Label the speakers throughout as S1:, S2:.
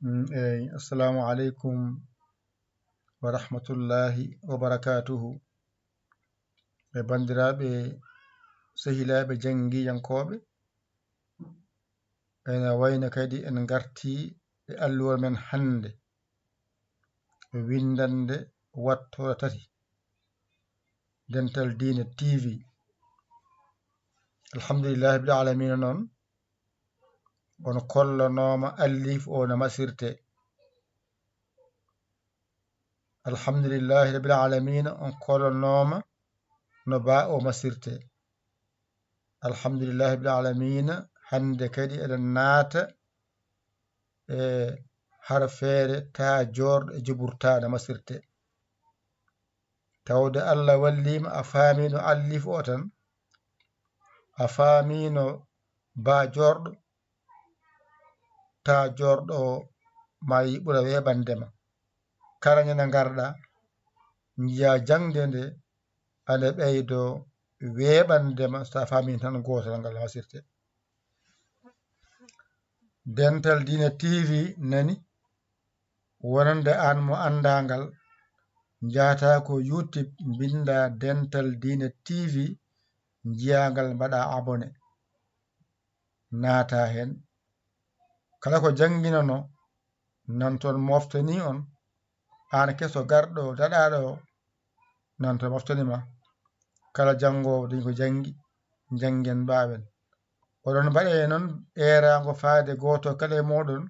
S1: Assalamu alaikum wa rahmatullahi wa barakatuhu. Bandiraɓe sehilaɓe jangiyankoɓe, ena wayno kadi en garti e alluwal men hande windande wattore tati Dental Dina TV. Alhamdulillahi rabbil alamina noon on kollanoma allif o no masirte. Alhamdulillahi rabbil alamina on kollanoma no ba o masirte. Alhamdulillahi rabbil alamina hande kadi eɗen naata e harfeere ta jorɗo e juɓurta no masirte. Tawde Allah wallima a faamino allif o tan, a faamino ba jorɗo, ta jorɗo ma yiɓura weɓandema. Kala ñande garɗa jiya jangde nde ane ɓeydo weɓandema sa faamini tan gotal ngal masirte. Dental Dina TV nani wonande an mo andangal jata ko YouTube binda Dental Dina TV jiyangal mbaɗa abonné naata hen. Kala ko janginano nan toon moftani on, an keso garɗo daɗaɗo nan toon moftanima. Kala jangowo dañi ko jangi janguen mbawen. Oɗon mbaɗe noon erago faade goto kala e moɗon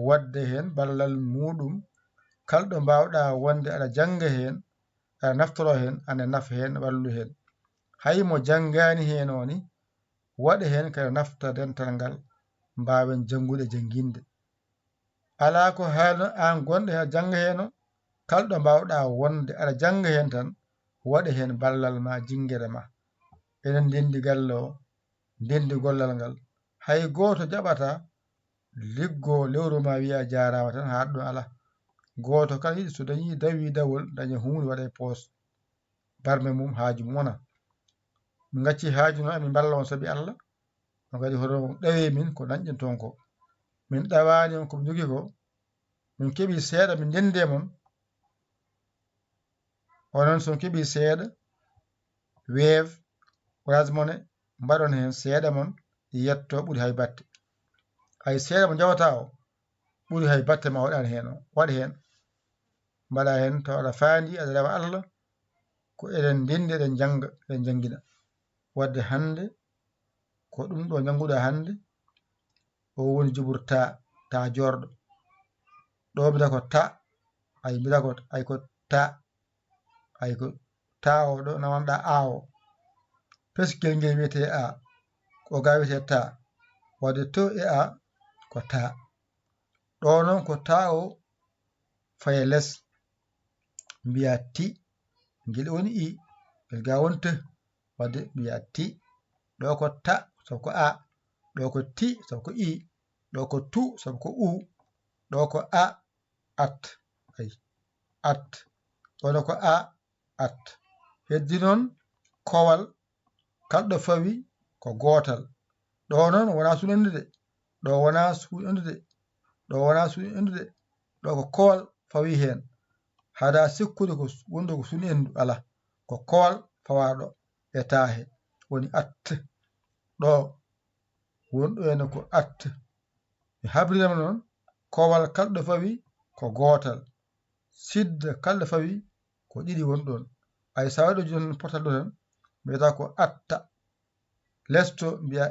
S1: wadde hen ballal muɗum. Kalɗo mbawɗa wonde aɗa janga hen, aɗa naftoro hen, ana nafa hen, wallu hen. Haymo jangani hen o ni waɗa hen kada nafta dental ngal mbawen jangude janguinde. Ala ko haalno an gonɗo hen janga hen o, kalɗo mbawɗa wonde aɗa janga hen tan waɗa hen ballal ma, jingguere ma. Enen ndendi galle o, ndendi gollal ngal, hay goto jaɓata liggo lewru ma wiya jarama tan ha ɗum ala. Goto kala yiɗi so dañi dawi dawol daña hunde waɗa e poos barme mum haaju mum wona. Min gacci haaju noon emin balla on saabi Allah. On kadi hoto ɗawe min ko dañƴen toon ko. Min ɗawani on komi jogui ko, min keeɓi seeɗa min ndendi e mon. Onon son keeɓi seeɗa Wave, Orange Money mbaɗon hen seeɗa mon yetto ɓuuri hay batte. Hay seeɗa mo jawata o ɓuuri hay batte ma waɗani hen o. Waɗ hen mbaɗa hen taw aɗa faandi, aɗa rewa Allah ko eɗen ndendi eɗen janga eɗen jangguina. Wadde hande ko ɗum ɗo janguɗa hande o woni juɓurta ta jorɗo. Ɗo mbita ko ta, ay mbita ko ay ko ta, ay ko ta o ɗo nawanɗa a o. Peskel ngel wiyete a, ko ga wiyete ta. Wadde to e a ko ta. Ɗo noon ko ta o faye less mbiya ti, ngel woni i, ngel ga woni te, wadde mbiya ti. Ɗo ko ta sabu ko a, ɗo ko ti sabu ko i, ɗo ko tu sabu ko u, ɗo ko a at, ay at. Ɗono ko a at. Heddi noon kowal kalɗo fawi ko gotal. Ɗo noon wona sunandu de, ɗo wona sunandu de, ɗo wona sunandu de, ɗo ko kowal fawi hen. Hada sikkude ko wonɗo ko suni endu ala, ko kowal fawaɗo e taahe woni at. Ɗo wonɗo ene ko at. Mi habrinama noon kowal kalɗo fawi ko gotal, sidda kalɗo fawi ko ɗiɗi woni ɗon. Ay sa waɗi ɗo potal ɗo tan mbiyata ko atta. Lesto mbiya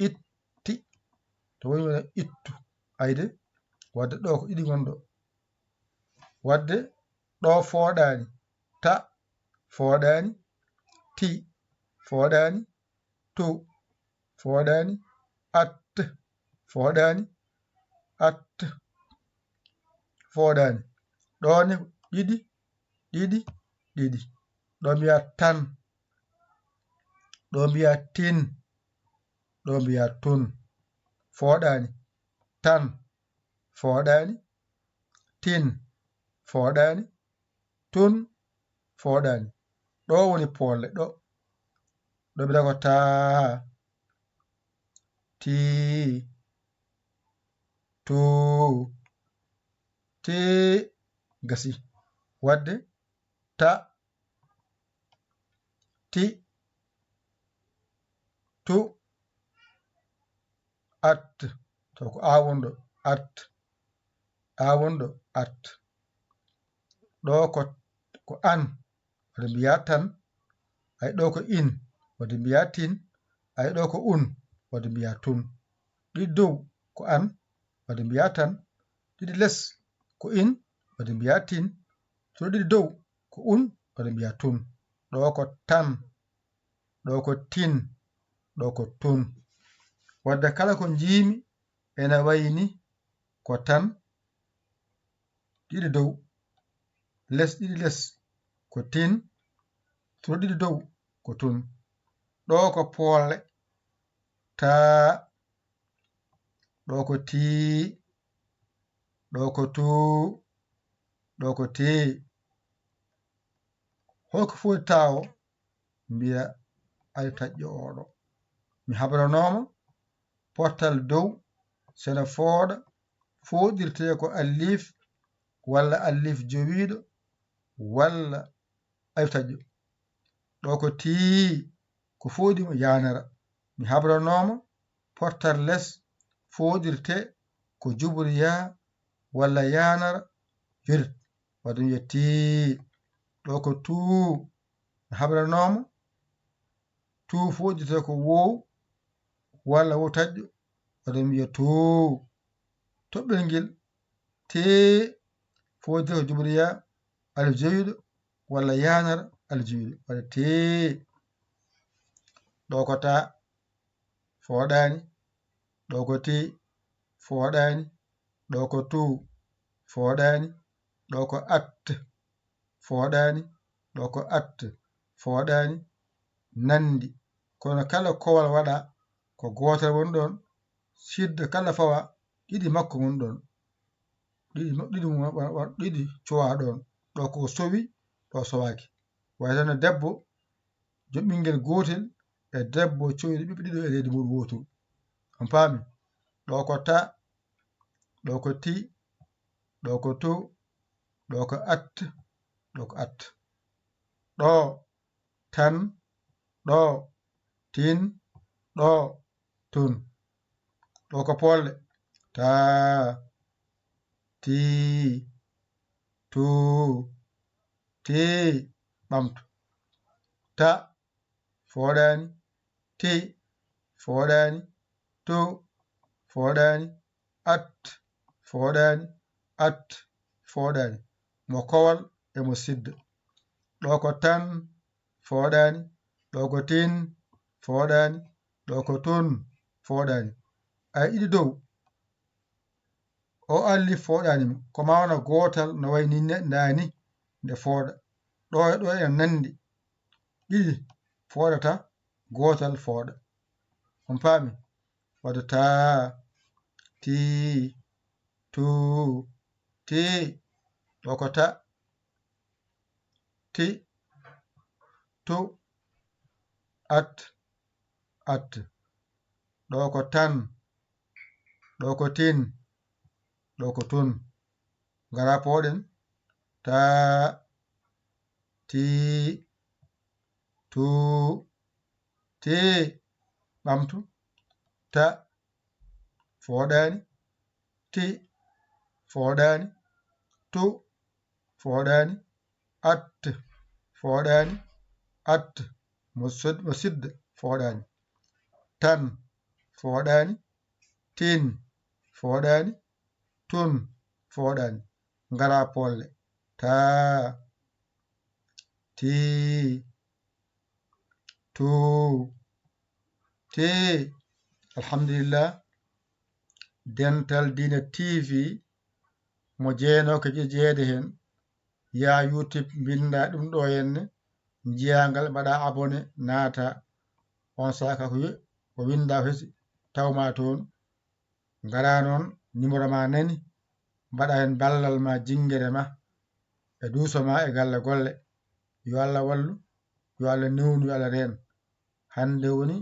S1: itti, to woni wona ittu. Ayde wadde ɗo ko ɗiɗi gonɗo. Wadde ɗo fooɗani, ta fooɗani, ti fooɗani, tu fooɗani, at fooɗani, at fooɗani. Ɗone ɗiɗi ɗiɗi ɗiɗi. Ɗo mbiya tan, ɗo mbiya tin, ɗo mbiya tun. Fooɗani, tan fooɗani, tin fooɗani, tun fooɗani. Ɗo woni polle ɗo. Ɗo mbiyata ko ta, ti, tu, te gasi wadde ta ti tu at to ko awonɗo at awonɗo at ɗo ko an wadde mbiya tan ay ɗo ko in wadde mbiya tin ay ɗo ko un wadde mbiya tun ɗiɗi dow ko an wadde mbiya tan ɗiɗi less ko in wadde mbiya tin so ɗiɗi dow ko un wadde mbiya tun ɗo ko tan ɗo ko tin ɗo ko tun wadde kala ko jiimi ene wayni ko tan ɗiɗi dow less ɗiɗi less ko tin so ɗiɗi dow ko tun ɗo ko polle taa ɗo ko tii ɗo ko tuu ɗo ko tee holko foti tawo mbiya ay taƴƴo oɗo mi habranoma pottal dow sene fooɗa foɗirte ko alif walla alif jowiɗo walla ayu taƴƴo ɗo ko tii ko foɗima yanara mi habranoma pottal less foɗirte ko juɓuri walla yanara yorit wadde mi wiya tii ɗo ko tuu mi habranoma tuu foɗirte ko wow walla wow taƴƴo wadde mi wiya tuu toɓɓel ngel tee foɗirte ko juɓuri alif jowiɗo walla yanara alif jowiɗo wadde tee ɗo ko ta foɗani ɗo ko te foɗani ɗo ko tu foɗani ɗo ko at foɗani ɗo ko at foɗani nandi kono kala kowal waɗa ko gotal woni ɗon sidda kala fawa ɗiɗi makko woni ɗon ɗiɗi cowa ɗon ɗo ko sowi ɗo sowaki wayno debbo jo ɓinguel gotel e debbo cowiɗo ɓiɓɓe ɗiɗo e leydi muɗum woturu on paami ɗo ko ta ɗo ko ti ɗo ko to ɗo ko at ɗo ko at ɗo tan ɗo tin ɗo tun ɗo ko polle taa ti tu te ɓamtu ta foɗani te foɗani to foɗani at foɗani mo kowal e mo sidda ɗo ko tan foɗani ɗo ko tin foɗani ɗo ko tun foɗani ay ɗiɗi dow o allif foɗanimo ko ma wona gotal no wayni nani nde fooɗa ɗo ene nandi ɗiɗi foɗata gotal fooɗa on paami wadde taa ti tu te ɗo ko ta ti to at ɗo ko tan ɗo ko tin ɗo ko tun ngara poɗen taa ti tu te ɓamtu ta foɗani te foɗani to foɗani at mo sidda foɗani tan foɗani tin foɗani tun foɗani ngara polle taa ti tu te alhamdulillah Dental Dina TV mo jeenoke jeede hen ya YouTube binda ɗum ɗo henne jiyangal mbaɗa abonné naata on saka ko winda hesi tawma toon ngara noon numéro ma nani mbaɗa hen ballal ma jinguere ma e duuso ma e galle golle yo Allah wallu yo Allah newnu yo Allah reen hande woni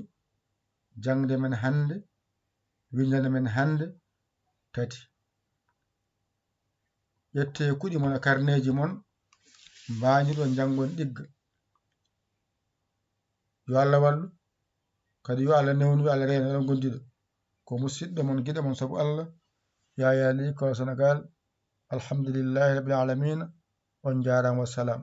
S1: jangde men hande windande men hande tati yette kuɗi mon e karneji mon mbañiɗon jangon ɗigga. Yo Allah wallu kadi yo Allah newnu yo Allah reena oɗon gondiɗo ko musidɗo mon guiɗo mon saabu Allah Yaya Ly Kola Sénégal alhamdulillahi rabbil alamina on jarama wassalam.